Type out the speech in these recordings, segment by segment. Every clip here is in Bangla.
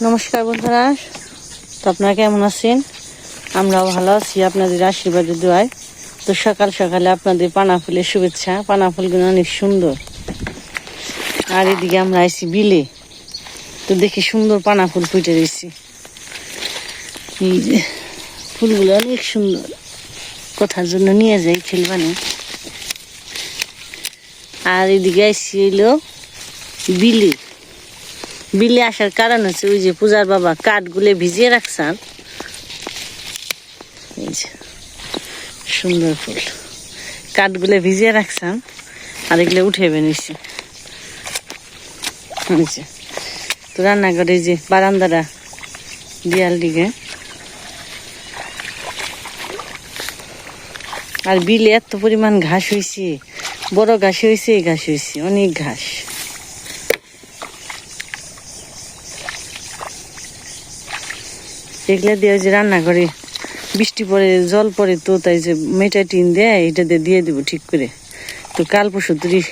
নমস্কার বন্ধুরা, তো আপনারা কেমন আছেন? আমরাও ভালো আছি আপনাদের আশীর্বাদে দোয়ায়। তো সকাল সকালে আপনাদের পানা ফুলের শুভেচ্ছা। পানা ফুলগুলো অনেক সুন্দর। আর এদিকে আমরা আইছি বিলে, তো দেখি সুন্দর পানা ফুল ফুটে রয়েছে। এই যে ফুলগুলো অনেক সুন্দর, কোথার জন্য নিয়ে যাই খেলবানে। আর এদিকে আইসি এলো বিলে। বিলে আসার কারণ হচ্ছে ওই যে পূজার বাবা কাঠগুলো ভিজিয়ে রাখছেন। এই যে সুন্দর ফুল, কাঠগুলো ভিজিয়ে রাখছেন আর এগুলো উঠে বেরিয়েছে। তো রান্নাঘরে যে বারান্দাটা দেয়াল দিকে, আর বিলে এত পরিমাণ ঘাস হয়েছে, বড় ঘাস হয়েছে, এই ঘাস হয়েছে, অনেক ঘাস। এগুলা দিয়ে যে রান্না করে, বৃষ্টি পরে জল পরে, তো তাই যে মেটা টিন দেয়, এটা দিয়ে দিব ঠিক করে। তো কাল পরশু তুই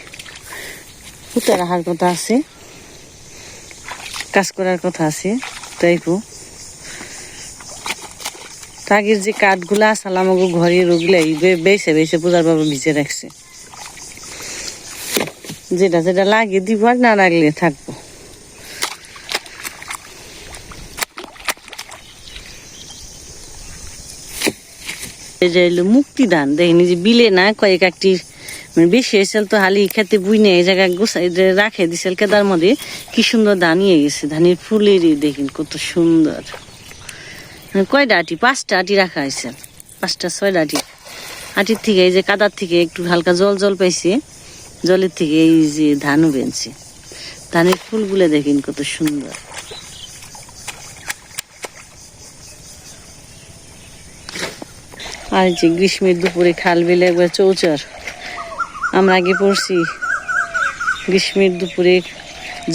পুঁতে রাখার কথা আছে, কাজ করার কথা আছে। তাই আগের যে কাঠগুলা আসাল আমাকে ঘরের ওগুলাই বেছে বেছে পূজার বাবা ভিজে রাখছে। যেটা যেটা লাগে দিব, আর না লাগলে থাকবো। এই যে এলো মুক্তি ধান, দেখিনি যে বিলে না কয়েক একটি মানে বেশি হয়েছিল, তো হালি খেতে বুই নিয়ে এই জায়গায় গোছাই রাখে দিছিল কেদার মধ্যে। কি সুন্দর ধান নিয়ে গেছে, ধানের ফুলেরই দেখিন কত সুন্দর। কয়টা আটি? 5টা আটি রাখা হয়েছে, 5টা 6টা আটি। আটির থেকে এই যে কাদার থেকে একটু হালকা জল জল পাইছে, জলের থেকে এই যে ধানও বেনছে। ধানের ফুলগুলো দেখিন কত সুন্দর। আর যে গ্রীষ্মের দুপুরে খাল বিলে একবার চৌচর, আমরা আগে পড়ছি গ্রীষ্মের দুপুরে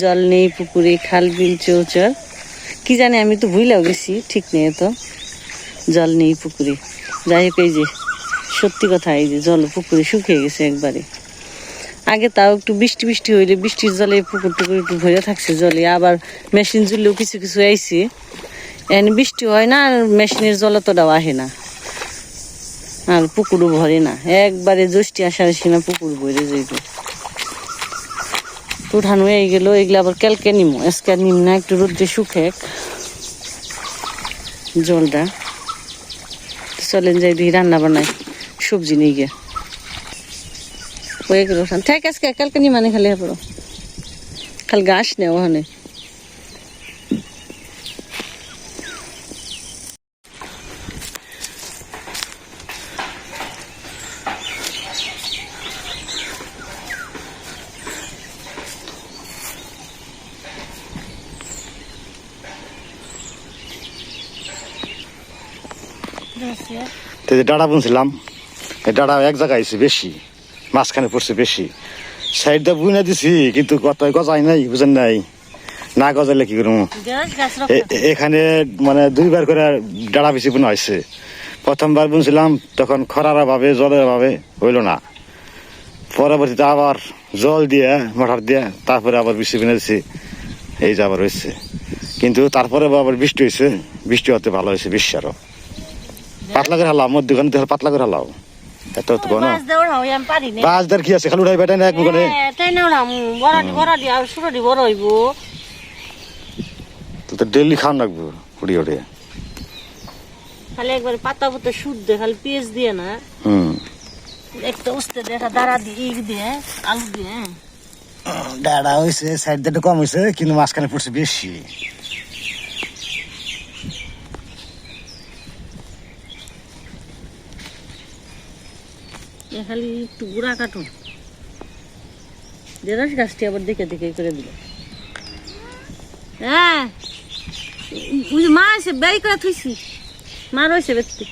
জল নেই পুকুরে, খাল বিল চৌচর, কি জানি আমি তো ভুলেও গেছি, ঠিক নেই তো, জল নেই পুকুরে। যাই হোক, এই যে সত্যি কথা, এই যে জল পুকুরে শুকিয়ে গেছে একবারে। আগে তাও একটু বৃষ্টি বৃষ্টি হইলে বৃষ্টির জলে পুকুর টুকুর একটু ভরে থাকছে জলে, আবার মেশিন জুড়লেও কিছু কিছু আইছে। এনে বৃষ্টি হয় না, আর মেশিনের জল অতটাও আহে না, আর পুকুরও ভরে না। একবারে জ্যৈষ্ঠী আসার সীমা পুকুর ভরে যাইব। উঠানো হয়ে গেল, এগুলো আবার কালকে নিমো, আজকে নিম না, একটু রোদ্রে শুকে জলটা। চলেন যাই দিই রান্না বানাই, সবজি নিয়ে গিয়ে হয়ে গেল। ঠিক আজকে কালকে নি মানে খালি পড়ো, খালি ঘাস নেই ওখানে। ডাটা বুনছিলাম, এই ডাটা এক জায়গায় আছে বেশি, মাঝখানে পড়ছে বেশি। সাইডটা বুনে দিছি, কিন্তু গজাই নাই, বুঝেন নাই, না গজাইলে কি করবো। এখানে মানে 2বার করে ডাটা বেশি বোনা হয়েছে। প্রথমবার বুনছিলাম তখন খরার অভাবে, জলের অভাবে হইল না। পরবর্তীতে আবার জল দিয়ে মোটর দিয়ে তারপরে আবার বেশি বুনে দিছি, এই যে আবার হয়েছে। কিন্তু তারপরে আবার বৃষ্টি হয়েছে, বৃষ্টি হতে ভালো হয়েছে বেশি। আরো পাতলা করে হালাও, মধ্যখানে পাতলা করে হালাও। এত বাঁশদার কি আছে, খালি উঠাই বেটাই না এক মুখে। তো ডেলি খাওয়ান রাখবো উড়িয়ে উড়িয়ে, খালি একবার পাতা পুতা শুদ্ধ, খালি পেঁয়াজ দিয়ে না, একটা উস্তে দেখা দাঁড়া দিয়ে দিয়ে আলু দিয়ে। ডাড়া হয়েছে, সাইড দিয়ে কম হয়েছে, কিন্তু মাঝখানে পড়ছে বেশি। খালি একটু গুঁড়া কাটুন, দেড়াস গাছটি আবার দেখে দেখে করে দিল। হ্যাঁ, মা আছে ব্যয় করে থুইছি, মা রয়েছে ব্যক্তি।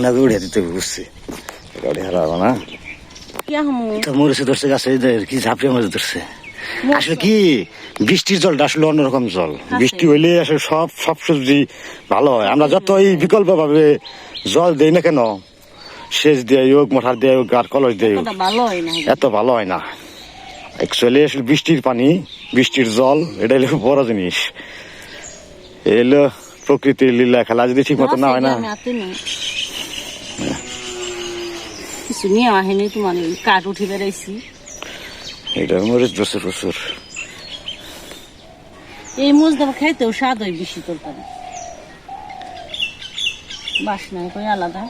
না উড়িয়ে দিতে বুঝছি, গাড়ি হারাবো না। মরেছে ধরছে গাছে, কি ঝাঁপিয়ে মরে ধরছে। আসলে কি বৃষ্টির জলটা আসলে অন্যরকম জল, বৃষ্টি হইলে আসলে সব সবজি ভালো হয়। আমরা যতই বিকল্প ভাবে জল দেই না কেন, সেচ দিয়ে হোক, মোটর দিয়ে হোক, আর কলস দিয়ে হোক, এত ভালো হয় না। অ্যাকচুয়ালি আসলে বৃষ্টির পানি, বৃষ্টির জল, এটা হলো বড় জিনিস। এলো প্রকৃতির লীলা খেলা, যদি ঠিক মতো না হয় না। কিছু নিয়ে আহেনি, তোমার কাঠ উঠে বেড়াইছি। এটা মরিচ ধরছে প্রচুর। এই মোজ দেবো খাইতেও স্বাদ হয় বেশি তরকারি, বাসনা করে আলাদা।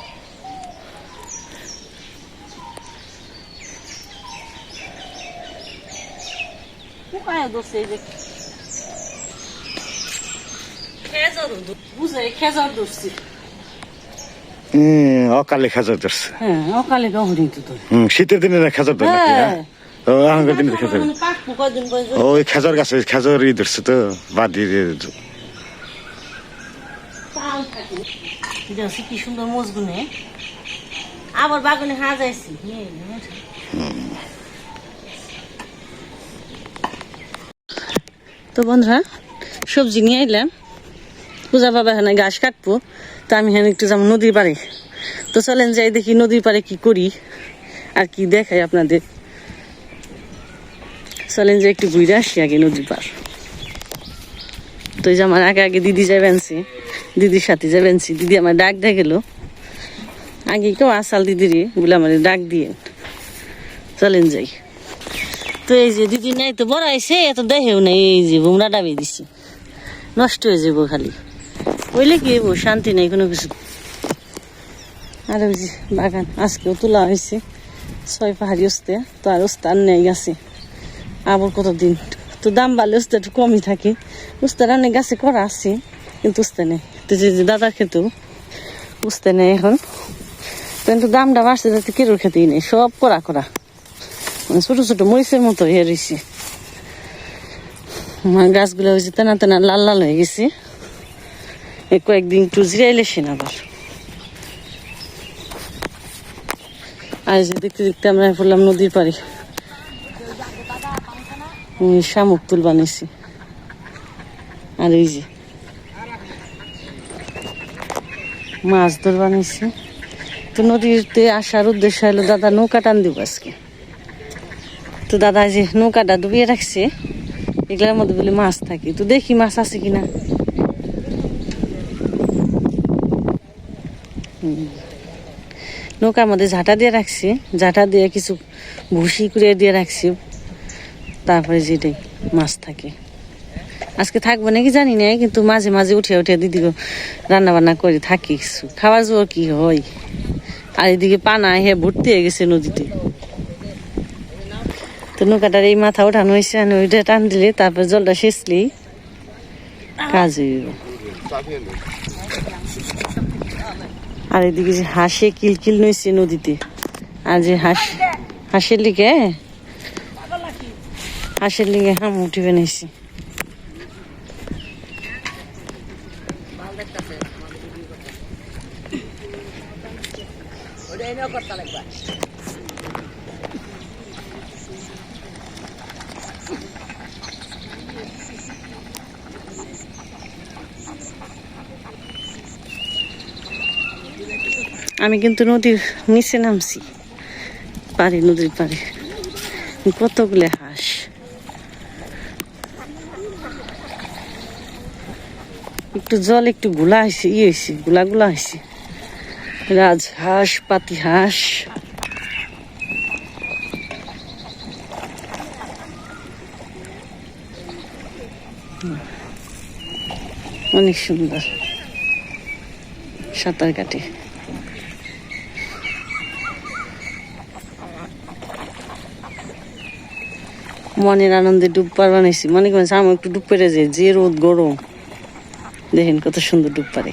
অকালে খেজর ধরছে। হ্যাঁ, অকালে গহরি তো তোর। শীতের দিনে না খেজর ধরে নাকি? হ্যাঁ, এখনকার দিনে খেজর, ওই খেজর গাছে খেজরই ধরছে তো বাদি দিয়ে। কি সুন্দর মজগুনে আবার বাগানে হাজাইছি। তো বন্ধুরা, সবজি নিয়ে এলাম। পূজা বাবা এখানে ঘাস কাটবো, তো আমি এখানে একটু যাবো নদীর পাড়ে। তো চলেন যাই দেখি নদীর পাড়ে কি করি আর কি দেখাই আপনাদের। চলেন যে একটু ঘুরে আসি আগে নদীর পাড়। তো এই যে আমার আগে আগে দিদি যাবেনছি, দিদির সাথে যাবেনছি। দিদি আমার ডাক দিয়ে গেল আগে, কেউ আসাল দিদিরে বলে আমার ডাক দিয়ে। চলেন যাই। তো এই যে দিদি নাই তো বড় আইসে, এত দেখেও নাই। এই যে বোমরা ডাবে দিছি, নষ্ট হয়ে যাবো খালি, বইলে কি হবো, শান্তি নেই কোনো কিছু। আর ওই যে বাগান আজকেও তোলা হয়েছে 6 পাহাড়ি উস্তে, তো আর উস্তে আর নেই গেছে আবার কতদিন। তো দাম বাড়লে উস্তে একটু কমই থাকে। উস্তে রান্নে গাছে করা আছে, কিন্তু উস্তে নেই। তো যে দাদার খেতেও উস্তে নেই এখন, কিন্তু দামটা বাড়ছে যাতে কেরোর খেতেই নেই, সব করা করা, মানে ছোট ছোট মরিচের মতো হয়ে রয়েছে। গাছগুলো হয়েছে তেনা তেনা লাল লাল হয়ে গেছে। কয়েকদিন একটু জিরাইলেছেন আবার। আর যে দেখতে দেখতে আমরা পড়লাম নদীর পাড়ে। শামুক তুল বানিয়েছি। আর এই যে মাছ ধর বানিয়েছি। তো নদীতে আসার উদ্দেশ্য হলো দাদা নৌকা টান দিব আজকে। তো দাদা যে নৌকাটা ডুবিয়ে রাখছে, এগুলোর মধ্যে বলে মাছ থাকে। তো দেখি মাছ আছে কিনা। নৌকার মধ্যে ঝাঁটা দিয়ে রাখছি, ঝাঁটা দিয়ে কিছু ভুসি করে দিয়ে রাখছি, তারপরে যেটাই মাছ থাকে। আজকে থাকবো নাকি জানি না, কিন্তু মাঝে মাঝে উঠে উঠে দিদি রান্না বান্না করে থাকি, কিছু খাওয়ার জোর কি হয়। আর এদিকে পানা হে ভর্তি হয়ে গেছে নদীতে। তো নৌকাটার এই মাথা ওঠানো হয়েছে, ওইটা টান দিলে তারপর জলটা সেচলেই কাজ হইব। আর এদিকে যে হাঁসে কিলকিল নইছে নদীতে। আর যে হাঁসের লিগে হাম উঠে বানাইছি। আমি কিন্তু নদীর নিচে নামছি, পারি নদীর পারে। কতগুলো হাঁস, একটু জল একটু গুলা হয়েছে, হয়েছে গুলা গুলা হয়েছে। রাজহাঁস, পাতি হাঁস, অনেক সুন্দর সাঁতার কাটে। মনের আনন্দে ডুব পার বানাইছি। মনে করছে আমি একটু ডুব পেরে যাই, যে রোদ গরম, দেখেন কত সুন্দর ডুব পারে।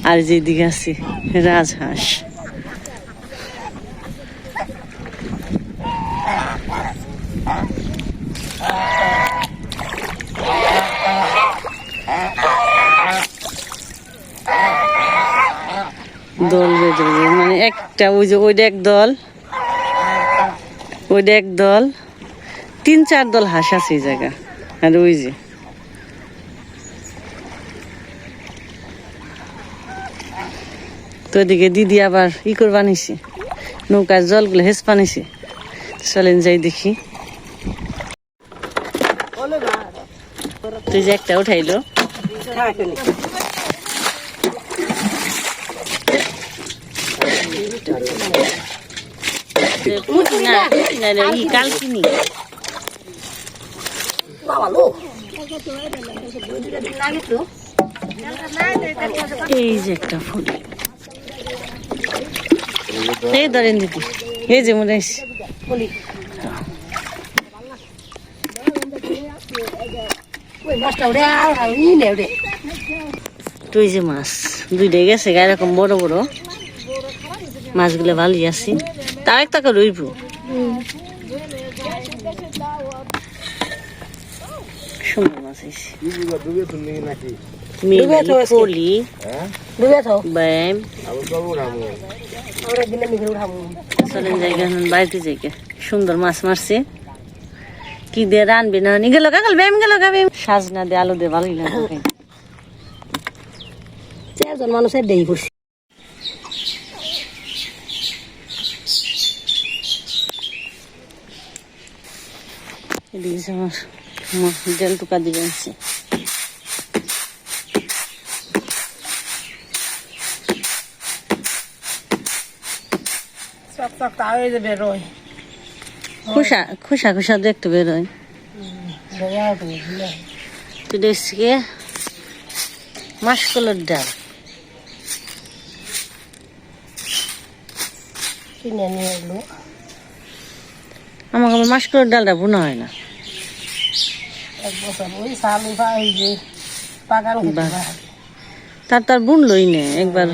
আর যেদিকে আছে রাজহাঁস, দল বেঁধে, মানে একটা ওই যে ওইটা এক দল, ওইটা এক দল, 3-4 দল হাঁস আছে এই জায়গা। আর ওই যে তো এদিকে দিদি আবার ই করে বানিয়েছে, নৌকার জলগুলো হেস পানিছে। চলেন যাই দেখি। তুই যে একটা উঠাইলো কালকিনি এই যে একটা ফুল এই ধরেন দিদি এই যে মনে হয়েছে তুই যে মাছ দুইটাই গেছে এরকম বড় বড় মাছগুলো ভালোই আছে তাও একটা করে রইব সুন্দর মাছ হয়েছে পলি ব্যায়াম চলেন জায়গা বাড়িতে জায়গা সুন্দর মাছ মারছে কি দিয়ে রানবি না গেল কাকাল ব্যায়াম গেল ব্যায়াম সাজনা দিয়ে আলু দিয়ে ভালোই লাগে চারজন মানুষের দেই করছি এদিকে আমার জল টুকা দিবেন খুশা খুশা খুশা দেখতে বেরোয় তুই দেখছি মাসকলার ডাল কিনে নিয়ে এলো আমাকে আমার মাসকলার ডালটা বোনা হয় না তার বুনলই নে একবার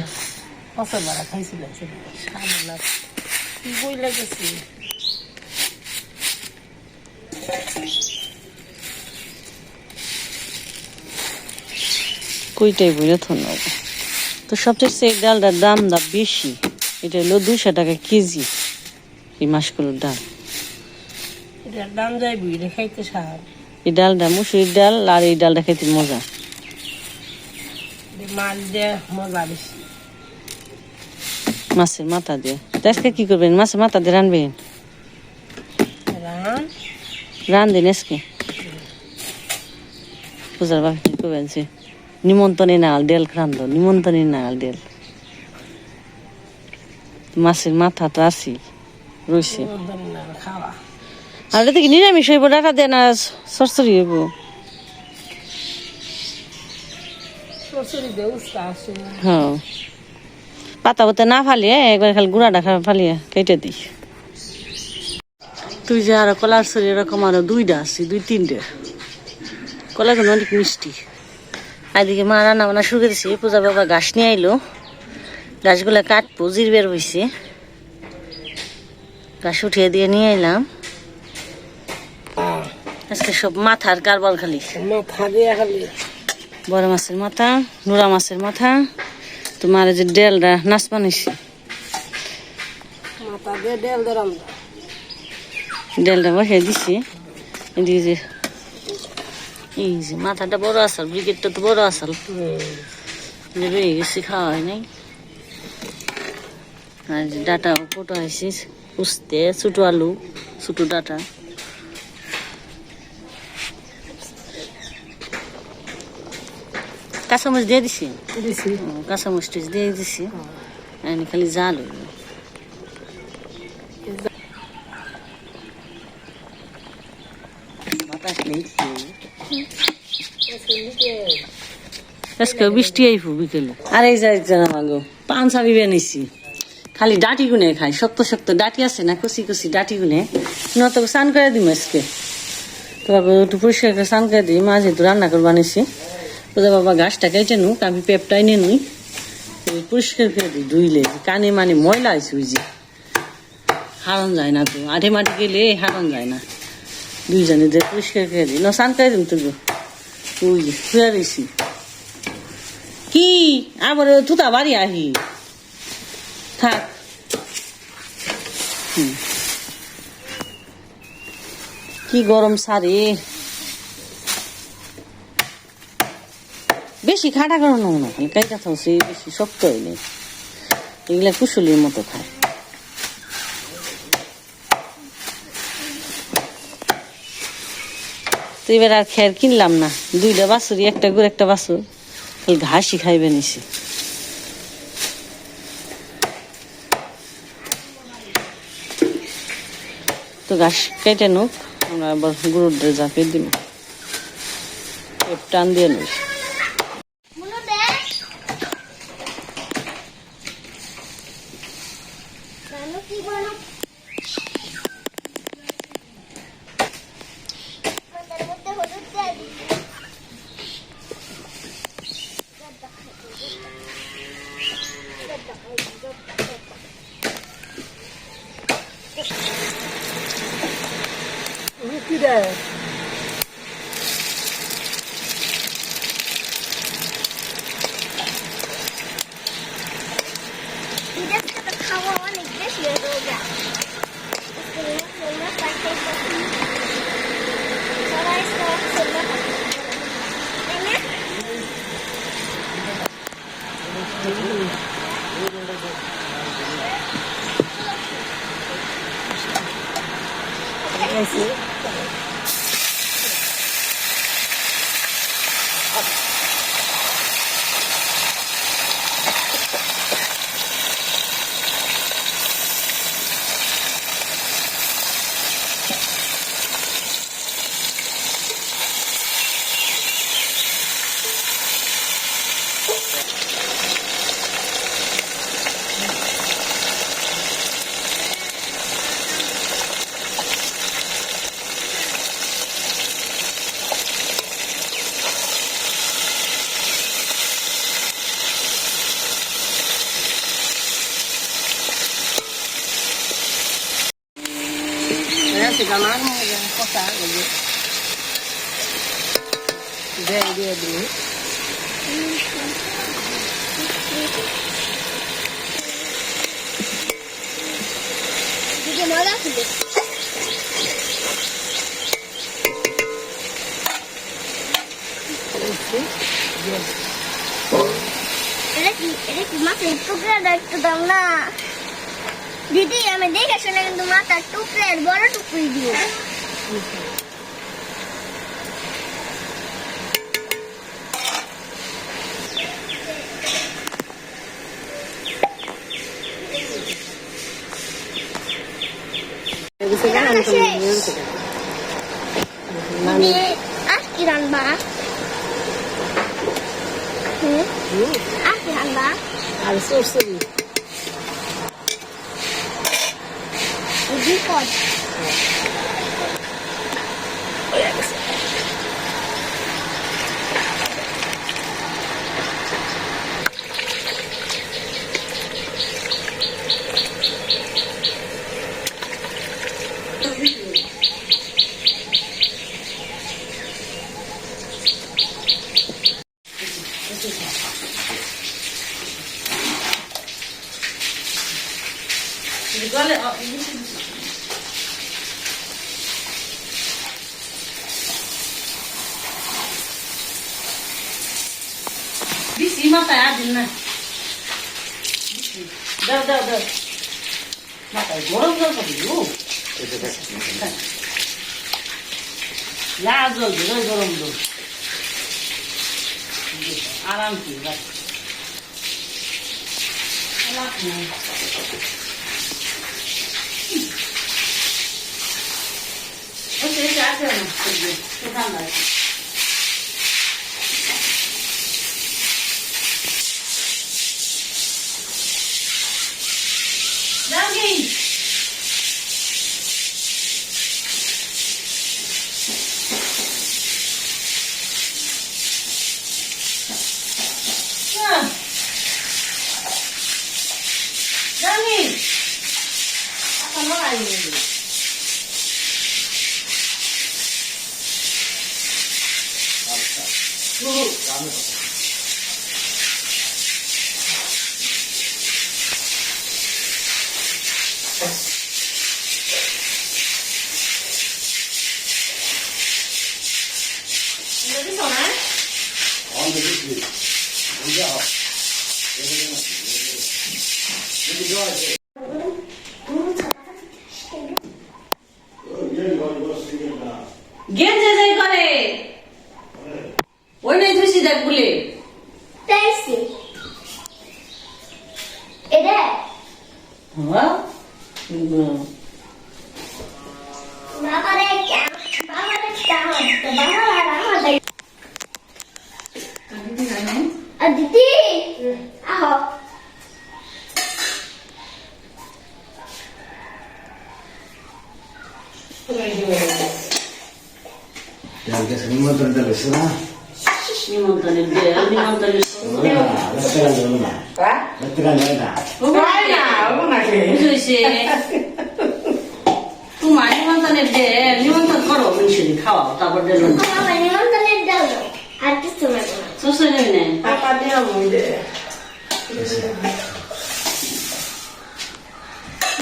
কইটাই বুঝে থন তো সবচেয়ে এই ডালটার দাম বেশি এটা হলো 200 টাকা কেজি এই মাসকলার ডাল এটার দাম যায় বুঝে খাইতে সার এই ডালটা মুসুরির ডাল আর এই ডালটা খেতে মজা মাছ দিয়ে মজা বেশি মাছের মাথা দিয়ে আজকে কি করবেন মাছের মাথা দিয়ে রানবেন রান দিন আজকে পূজার বাকি কি করবেন সে নিমন্ত্রণে নাল ডেল রান্ধ নিমন্ত্রণে নাল ডেল মাছের মাথা তো আসি রয়েছে আর ওটা থেকে নিরামিষ হইব ডাটা দেন আর সরসরি হইব হ্যাঁ পাতা পাতা না ফালিয়ে একবার খালি গুঁড়াটা ফালিয়ে কেটে দিস তুই যে আরো কলার সরি এরকম আরো 2টা আছে 2-3টে কলাগুলো অনেক মিষ্টি এদিকে মা রান্না বান্না শুরু করেছে পূজা বাবা ঘাস নিয়ে আইলো ঘাসগুলো কাটবো জির বের হয়েছে ঘাস উঠিয়ে দিয়ে নিয়ে এলাম আজকে সব মাথার কারবার খালি বড় মাছের মাথা নোরা মাছের মাথা তোমার যে ডেলটা নাচ বানাইছি ডেলটা বসে দিছি এদিকে যে এই যে মাথাটা বড় আসল ব্রিগেডটা তো বড় আসল রয়ে গেছি খাওয়া হয় নাই আর যে ডাটা কোটো হয়েছি উস্তে ছোটো আলু ছোটো ডাটা কাঁচামরিচ দিয়ে দিছি কাঁচামরিচ দিয়ে দিছি খালি জাল হইল আজকে বৃষ্টি আইব বিকেলে আর এই যে আমাকে পাঞ্জাবি বানিয়েছি খালি ডাটি গুনে খাই শক্ত শক্ত ডাটি আছে না কষি কষি ডাটি গুনে নত স্নান করে দিম আজকে তোমাকে একটু পরিষ্কার করে স্নান করে দিই মা যেহেতু রান্না করে বানিয়েছি ওদের বাবা ঘাসটা কেটে নুক আমি পেঁপটাই নিয়ে নুই পরিষ্কার করে দিই ধুইলে কানে মানে ময়লা হয়েছে ওই যে হারান যায় না তো আঠে মাঠে গেলে হারান যায় না দুইজনে যে পরিষ্কার করে দিই না স্নান করে দিম তো ওই যে শুয়ে রয়েছি কি আবার তুতা বাড়ি আহি থাক কি গরম সারে বেশি খাটা করানো না কাইটা থাকছে বেশি শক্ত হইলে এগুলা কুশলির মতো খায় তো এবার আর খের কিনলাম না, 2টা বাছুরই, একটা গরু একটা বাছুর, খালি ঘাসই খাইবে নিছি। তো ঘাস কেটে নুক, আমরা আবার গরুর জাপে দিব, টান দিয়ে নুক। খাওয়া অনেক বেশি হয়ে যায়। সবাই মজা ছিল। এটা কি মাছের টুকরাটা একটু দাম না দিদি, আমি দেখে শুনে কিন্তু মাথার টুকরের বড় টুকরি দিও। আর কি রান্না? আর কি রান্না? আর সরষরি বিপদ। দিছি মাথায় আর দিন না, দাও দাও দাও, মাথায় গরম জল পাবি, লাল জল দিল, গরম জল আরাম কি আছে ঠান্ডা আছে। গেঞ্জে যাই করে দেখ বলে পেয়েছি এটা হ্যাঁ বাবারে দিদি আহ নিমন্ত্রণটা বেশি না নিমন্ত্রণের দে নিমন্ত্রণের বুঝেছে তোমার নিমন্ত্রণের দে নিমন্ত্রণ করো মিশিয়ে খাওয়াও তারপর দিলাম আমার নিমন্ত্রণের দাও আর কিছু না শ্বশুর নেই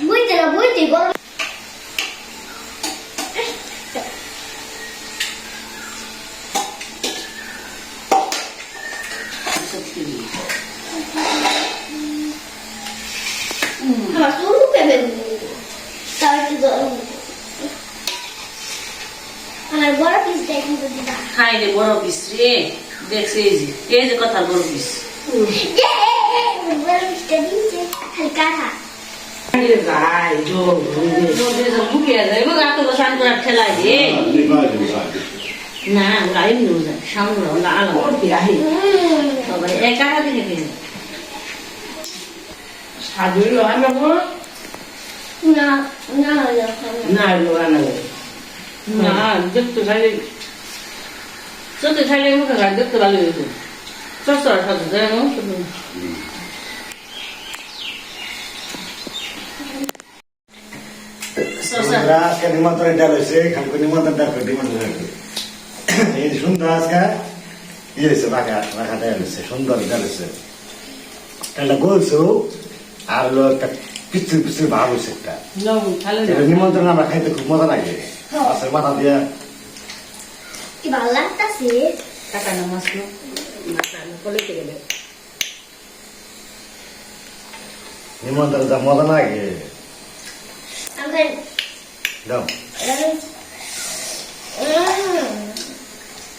বুঝতে গরম আমার শুরু পেবে তার কি গরম আমার বড় পিস দেখুন তো দিদা খাই রে বড় পিস রে দেখছে এই যে কথা বড় পিস বড় পিসটা দিচ্ছে হালকা খা বুকে যায় এত শান্ত ঠেলা দিয়ে না গাড়ি নিয়ে যায় সামনে আলাদা একা হাতে খেতে না না না দেখতে খাইলে চোখে খাইলে মুখে খাই দেখতে ভালো হয়েছে চর্চার সাথে যায় আজকে নিমন্ত্রণ ডাল হয়েছে খালকে নিমন্ত্রণ ডাল নিমন্ত্রণ এই সুন্দর আজকে ইয়ে হয়েছে রাখা রাখা ডাল হয়েছে সুন্দর ডাল হয়েছে ডালটা গলছে আর হলো একটা পিস্তির পিস্তির ভাব হয়েছে একটা নিমন্ত্রণ আমরা খাইতে খুব মজা লাগে মাছের মাথা দিয়া কি ভালো লাগতেছে টাকা নামাজ নিমন্ত্রণ যা মজা লাগে আমাদের দাও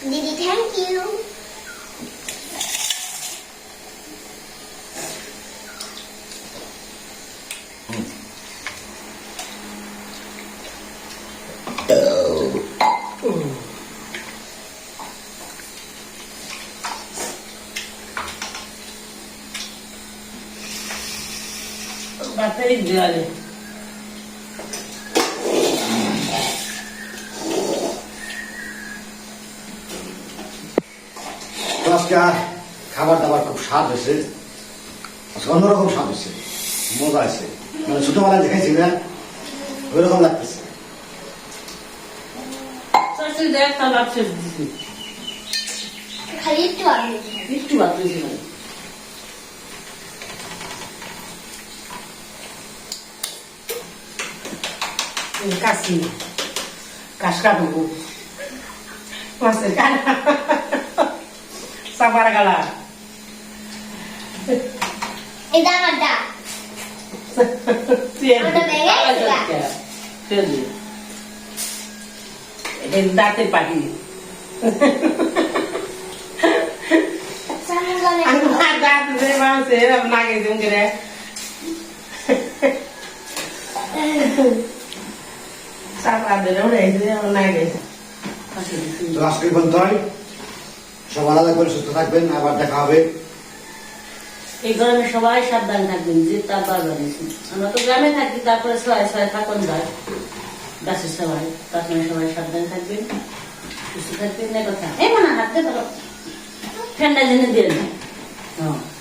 দিদি থ্যাংক ইউ বাতারি দেওয়ালে আজকে খাবার দাবার খুব স্বাদ হয়েছে আজকে অন্যরকম স্বাদ হয়েছে মজা আছে মানে ছোটবেলায় দেখাইছি না ওই রকম লাগতেছে খালি একটু আগে একটু ভাত হয়েছে কাশি কাশ কাটবো মাছের কাটা সাবার গালা এটা আমারটা দাঁতে পাখি তো আজকে পর্যন্ত সব আলাদা করে সুস্থ থাকবেন আবার দেখা হবে এই গরমে সবাই সাবধান থাকবেন যে তার বারবার আমরা তো গ্রামে থাকি তারপরে সবাই সবাই থাকুন যায় গাছের সবাই তখন সবাই সাবধান থাকবেন সুস্থ থাকবেন না কথা এই মনে হাতে ধরো ঠান্ডা জেনে দিয়ে হ্যাঁ